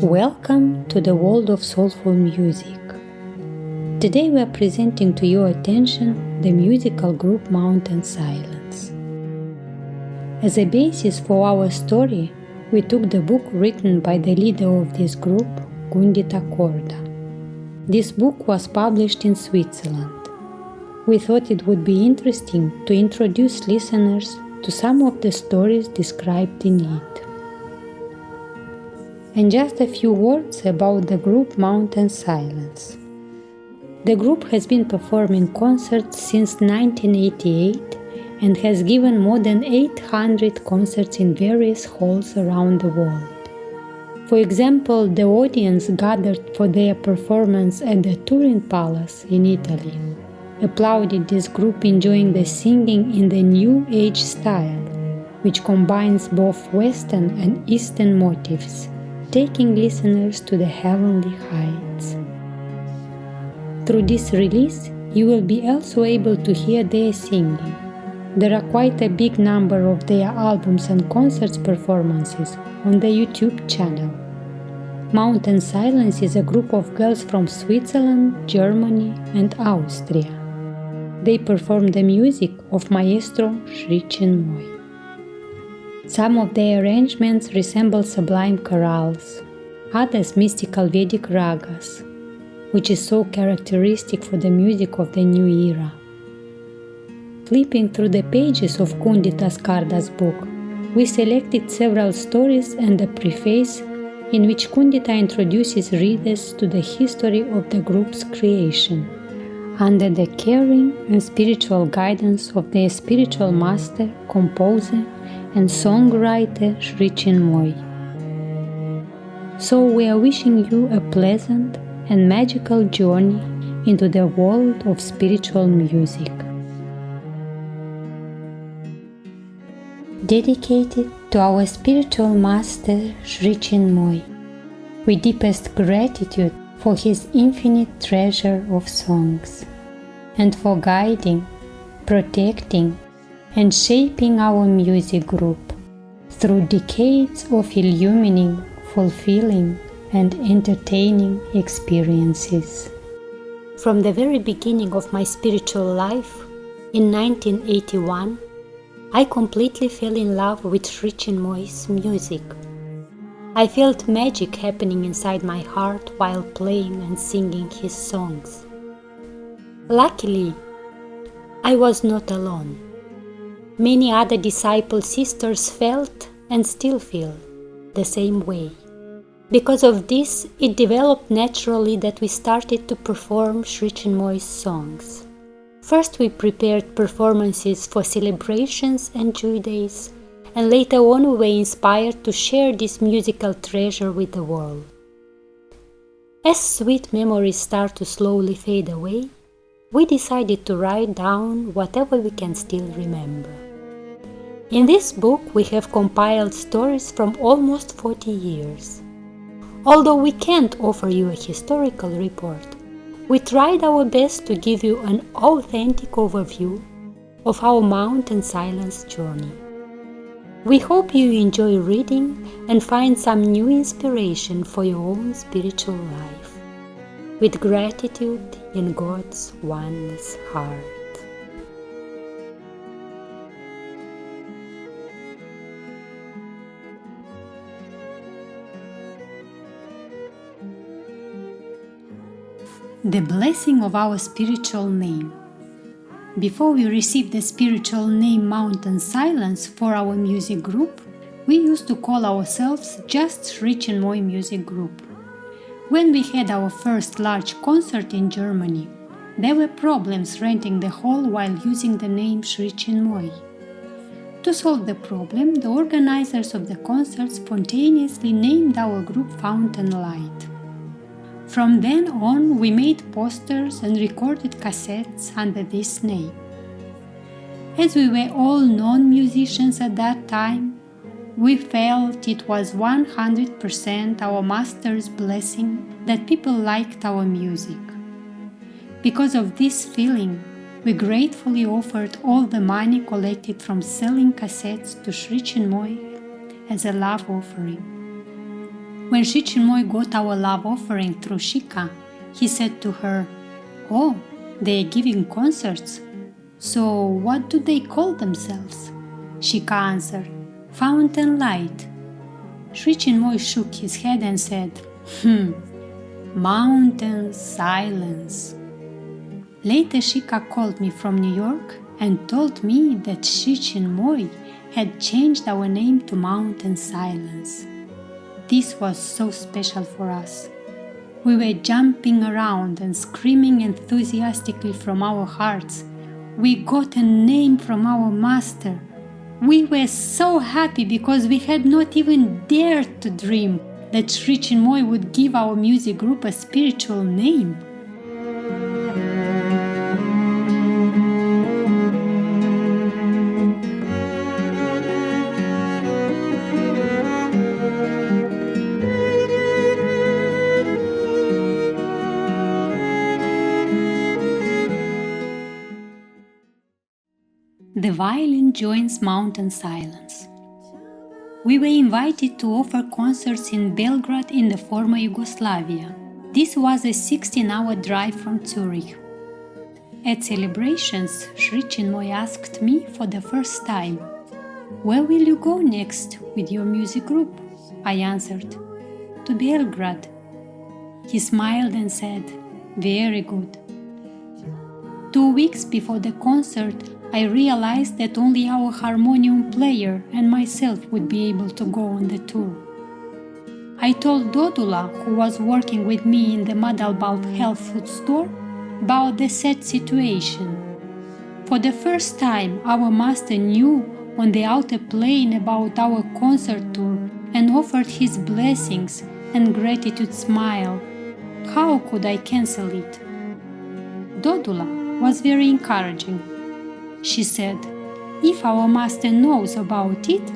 Welcome to the world of soulful music. Today we are presenting to your attention the musical group Mountain Silence. As a basis for our story, we took the book written by the leader of this group, Gundita Korda. This book was published in Switzerland. We thought it would be interesting to introduce listeners to some of the stories described in it. And just a few words about the group Mountain Silence. The group has been performing concerts since 1988 and has given more than 800 concerts in various halls around the world. For example, the audience gathered for their performance at the Turin Palace in Italy applauded this group enjoying the singing in the New Age style, which combines both Western and Eastern motifs, taking listeners to the heavenly heights. Through this release, you will be also able to hear their singing. There are quite a big number of their albums and concerts performances on the YouTube channel. Mountain Silence is a group of girls from Switzerland, Germany, and Austria. They perform the music of Maestro Sri Chinmoy. Some of their arrangements resemble sublime chorales, others mystical Vedic ragas, which is so characteristic for the music of the new era. Flipping through the pages of Gundita Korda's book, we selected several stories and a preface in which Gundita introduces readers to the history of the group's creation, under the caring and spiritual guidance of their spiritual master, composer, and songwriter Sri Chinmoy. So we are wishing you a pleasant and magical journey into the world of spiritual music. Dedicated to our spiritual master Sri Chinmoy, with deepest gratitude for his infinite treasure of songs, and for guiding, protecting, and shaping our music group through decades of illumining, fulfilling, and entertaining experiences. From the very beginning of my spiritual life, in 1981, I completely fell in love with Sri Chinmoy's music. I felt magic happening inside my heart while playing and singing his songs. Luckily, I was not alone. Many other disciple sisters felt and still feel the same way. Because of this, it developed naturally that we started to perform Sri Chinmoy's songs. First we prepared performances for celebrations and joy days, and later on we were inspired to share this musical treasure with the world. As sweet memories start to slowly fade away, we decided to write down whatever we can still remember. In this book, we have compiled stories from almost 40 years. Although we can't offer you a historical report, we tried our best to give you an authentic overview of our Mountain Silence journey. We hope you enjoy reading and find some new inspiration for your own spiritual life. With gratitude in God's oneness heart. The blessing of our spiritual name. Before we received the spiritual name Mountain Silence for our music group, we used to call ourselves just Sri Chinmoy Music Group. When we had our first large concert in Germany, there were problems renting the hall while using the name Sri Chinmoy. To solve the problem, the organizers of the concert spontaneously named our group Fountain Light. From then on, we made posters and recorded cassettes under this name. As we were all non-musicians at that time, we felt it was 100% our master's blessing that people liked our music. Because of this feeling, we gratefully offered all the money collected from selling cassettes to Sri Chinmoy as a love offering. When Sri Chinmoy got our love offering through Shika, he said to her, "Oh, they are giving concerts. So what do they call themselves?" Shika answered, "Fountain Light." Sri Chinmoy shook his head and said, "Mountain Silence." Later Shika called me from New York and told me that Sri Chinmoy had changed our name to Mountain Silence. This was so special for us. We were jumping around and screaming enthusiastically from our hearts. We got a name from our master. We were so happy because we had not even dared to dream that Sri Chinmoy would give our music group a spiritual name. The violin joins Mountain Silence. We were invited to offer concerts in Belgrade in the former Yugoslavia. This was a 16-hour drive from Zurich. At celebrations, Sri Chinmoy asked me for the first time, "Where will you go next with your music group?" I answered, "To Belgrade." He smiled and said, "Very good." 2 weeks before the concert, I realized that only our harmonium player and myself would be able to go on the tour. I told Dodula, who was working with me in the Madalbalv health food store, about the sad situation. For the first time, our master knew on the outer plane about our concert tour and offered his blessings and gratitude smile. How could I cancel it? Dodula was very encouraging. She said, "If our master knows about it,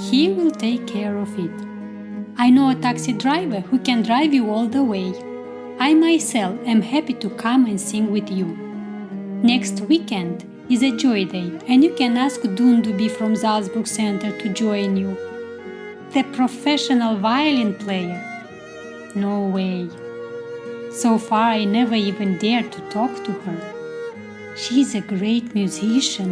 he will take care of it. I know a taxi driver who can drive you all the way. I myself am happy to come and sing with you. Next weekend is a joy day and you can ask Dundubi from Salzburg Center to join you." The professional violin player? No way. So far I never even dared to talk to her. She is a great musician.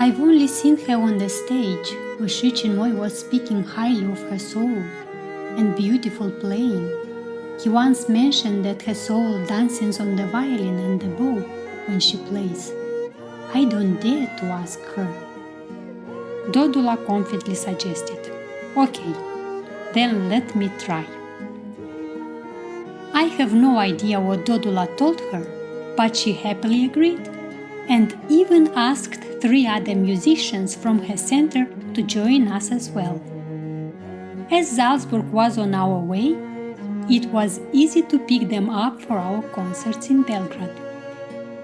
I've only seen her on the stage where Sri Chinmoy was speaking highly of her soul and beautiful playing. He once mentioned that her soul dances on the violin and the bow when she plays. I don't dare to ask her. Dodula confidently suggested, "Okay, then let me try." I have no idea what Dodula told her, but she happily agreed and even asked 3 other musicians from her center to join us as well. As Salzburg was on our way, it was easy to pick them up for our concerts in Belgrade.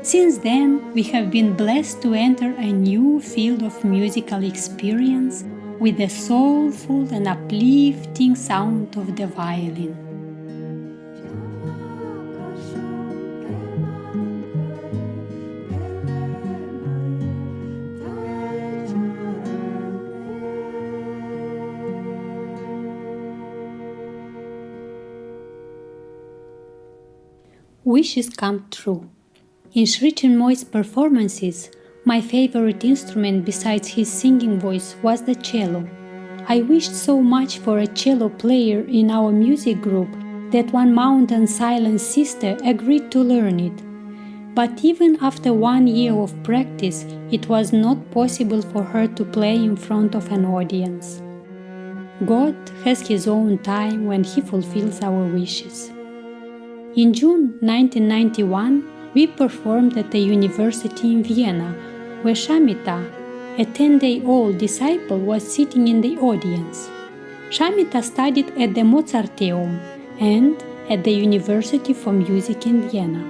Since then, we have been blessed to enter a new field of musical experience with the soulful and uplifting sound of the violin. Wishes come true. In Sri Chinmoy's performances, my favorite instrument besides his singing voice was the cello. I wished so much for a cello player in our music group that one Mountain Silence sister agreed to learn it. But even after 1 year of practice, it was not possible for her to play in front of an audience. God has His own time when He fulfills our wishes. In June 1991, we performed at a university in Vienna, where Shamita, a 10-day-old disciple, was sitting in the audience. Shamita studied at the Mozarteum and at the University for Music in Vienna.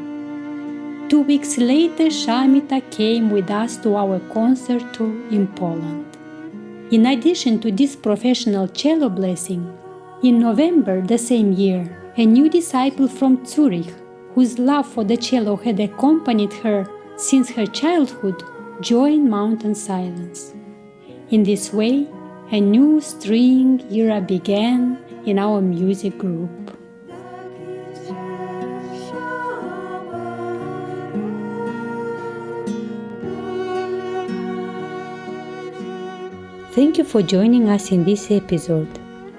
2 weeks later, Shamita came with us to our concert tour in Poland. In addition to this professional cello blessing, in November the same year, a new disciple from Zurich, whose love for the cello had accompanied her since her childhood, joined Mountain Silence. In this way, A new string era began in our music group. Thank you for joining us in this episode,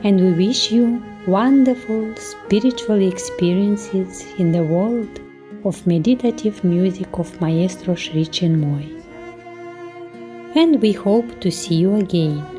and we wish you wonderful spiritual experiences in the world of meditative music of Maestro Sri Chinmoy. And we hope to see you again.